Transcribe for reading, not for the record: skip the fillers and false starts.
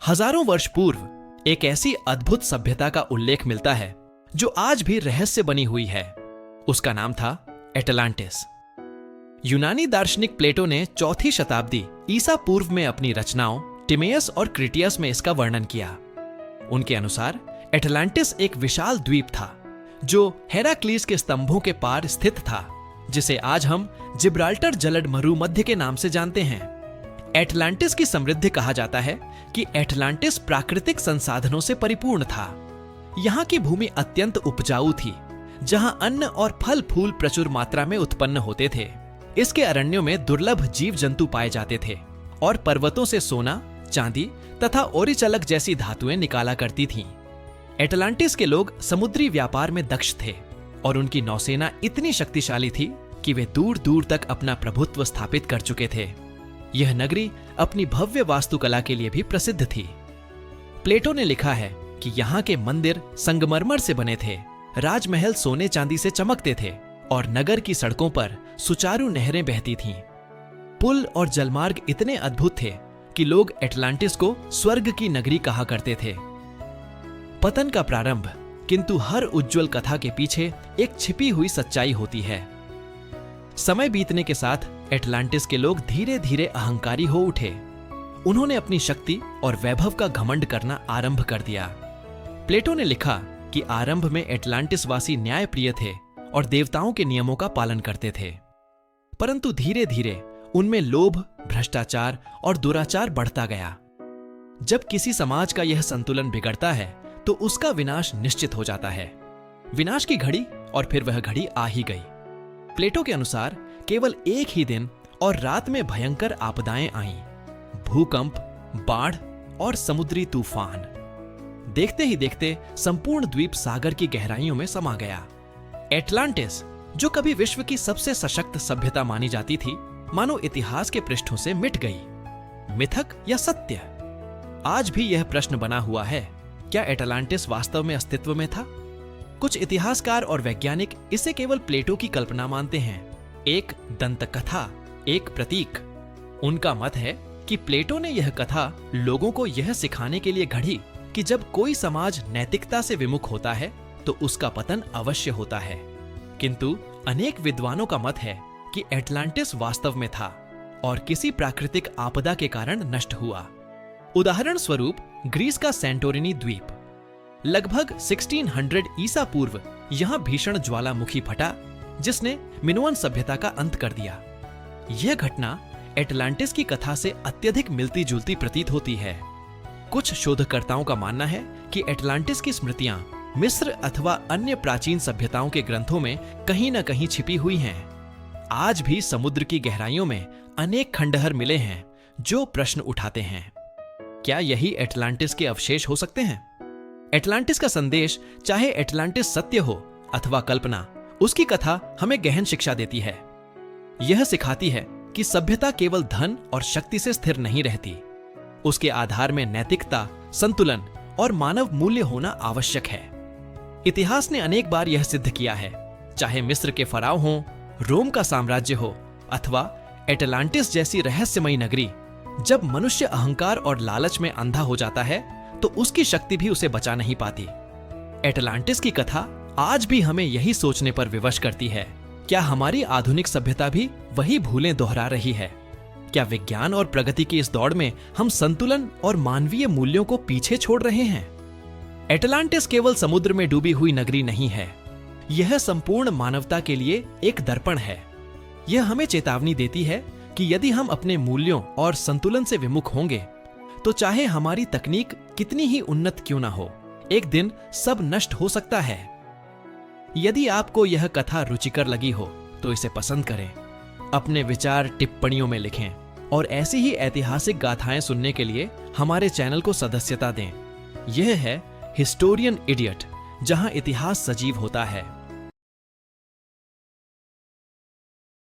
हजारों वर्ष पूर्व एक ऐसी अद्भुत सभ्यता का उल्लेख मिलता है जो आज भी रहस्य बनी हुई है। उसका नाम था एटलांटिस। यूनानी दार्शनिक प्लेटो ने 4वीं शताब्दी ईसा पूर्व में अपनी रचनाओं टिमेयस और क्रिटियस में इसका वर्णन किया। उनके अनुसार एटलांटिस एक विशाल द्वीप था जो हेराक्लीस के स्तंभों के पार स्थित था, जिसे आज हम जिब्राल्टर जलद मरुमध्य के नाम से जानते हैं। एटलांटिस की समृद्धि कहा जाता है कि एटलांटिस प्राकृतिक संसाधनों से परिपूर्ण था। यहाँ की भूमि अत्यंत उपजाऊ थी, जहाँ अन्न और फल फूल प्रचुर मात्रा में उत्पन्न होते थे। इसके अरण्यों में दुर्लभ जीव जंतु पाए जाते थे और पर्वतों से सोना, चांदी तथा ओरिचलक जैसी धातुएं निकाला करती थीं। एटलांटिस के लोग समुद्री व्यापार में दक्ष थे और उनकी नौसेना इतनी शक्तिशाली थी कि वे दूर दूर तक अपना प्रभुत्व स्थापित कर चुके थे। यह नगरी अपनी भव्य वास्तुकला के लिए भी प्रसिद्ध थी। प्लेटो ने लिखा है कि यहाँ के मंदिर संगमरमर से बने थे, राजमहल सोने चांदी से चमकते थे और नगर की सड़कों पर सुचारू नहरें बहती थीं। पुल और जलमार्ग इतने अद्भुत थे कि लोग एटलांटिस को स्वर्ग की नगरी कहा करते थे। पतन का प्रारंभ, किंतु हर उज्जवल कथा के पीछे एक छिपी हुई सच्चाई होती है। समय बीतने के साथ एटलांटिस के लोग धीरे धीरे अहंकारी हो उठे। उन्होंने अपनी शक्ति और वैभव का घमंड करना आरंभ कर दिया। प्लेटो ने लिखा कि आरंभ में एटलांटिस वासी न्यायप्रिय थे और देवताओं के नियमों का पालन करते थे, परंतु धीरे धीरे उनमें लोभ, भ्रष्टाचार और दुराचार बढ़ता गया। जब किसी समाज का यह संतुलन बिगड़ता है तो उसका विनाश निश्चित हो जाता है। विनाश की घड़ी और फिर वह घड़ी आ ही गई। प्लेटो के अनुसार केवल एक ही दिन और रात में भयंकर आपदाएं आईं, भूकंप, बाढ़ और समुद्री तूफान। देखते ही देखते संपूर्ण द्वीप सागर की गहराइयों में समा गया। एटलांटिस, जो कभी विश्व की सबसे सशक्त सभ्यता मानी जाती थी, मानो इतिहास के पृष्ठों से मिट गई। मिथक या सत्य? आज भी यह प्रश्न बना हुआ है, क्या एटलांटिस वास्तव में अस्तित्व में था? कुछ इतिहासकार और वैज्ञानिक इसे केवल प्लेटो की कल्पना मानते हैं, एक दंतकथा, एक प्रतीक। उनका मत है कि प्लेटो ने यह कथा लोगों को यह सिखाने के लिए घड़ी कि जब कोई समाज नैतिकता से विमुख होता है तो उसका पतन अवश्य होता है। किंतु अनेक विद्वानों का मत है कि एटलांटिस वास्तव में था और किसी प्राकृतिक आपदा के कारण नष्ट हुआ। उदाहरण स्वरूप ग्रीस का सेंटोरिनी द्वीप। लगभग 1600 ईसा पूर्व यहां भीषण ज्वालामुखी फटा, जिसने मिनोअन सभ्यता का अंत कर दिया। यह घटना एटलांटिस की कथा से अत्यधिक मिलती जुलती प्रतीत होती है। कुछ शोधकर्ताओं का मानना है कि एटलांटिस की स्मृतियां मिस्र अथवा अन्य प्राचीन सभ्यताओं के ग्रंथों में कहीं न कहीं छिपी हुई हैं। आज भी समुद्र की गहराइयों में अनेक खंडहर मिले हैं जो प्रश्न उठाते हैं, क्या यही एटलांटिस के अवशेष हो सकते हैं? एटलांटिस का संदेश, चाहे एटलांटिस सत्य हो अथवा कल्पना, उसकी कथा हमें गहन शिक्षा देती है। यह सिखाती है कि सभ्यता केवल धन और शक्ति से स्थिर नहीं रहती। उसके आधार में नैतिकता, संतुलन और मानव मूल्य होना आवश्यक है। इतिहास ने अनेक बार यह सिद्ध किया है, चाहे मिस्र के फराव हो, रोम का साम्राज्य हो अथवा एटलांटिस जैसी रहस्यमयी नगरी। जब मनुष्य अहंकार और लालच में अंधा हो जाता है तो उसकी शक्ति भी उसे बचा नहीं पाती। एटलांटिस की कथा आज भी हमें यही सोचने पर विवश करती है, क्या हमारी आधुनिक सभ्यता भी वही भूलें दोहरा रही है? क्या विज्ञान और प्रगति की इस दौड़ में हम संतुलन और मानवीय मूल्यों को पीछे छोड़ रहे हैं? एटलांटिस केवल समुद्र में डूबी हुई नगरी नहीं है, यह संपूर्ण मानवता के लिए एक दर्पण है। यह हमें चेतावनी देती है कि यदि हम अपने मूल्यों और संतुलन से विमुख होंगे तो चाहे हमारी तकनीक कितनी ही उन्नत क्यों ना हो, एक दिन सब नष्ट हो सकता है। यदि आपको यह कथा रुचिकर लगी हो तो इसे पसंद करें, अपने विचार टिप्पणियों में लिखें और ऐसी ही ऐतिहासिक गाथाएं सुनने के लिए हमारे चैनल को सदस्यता दें। यह है हिस्टोरियन इडियट, जहां इतिहास सजीव होता है।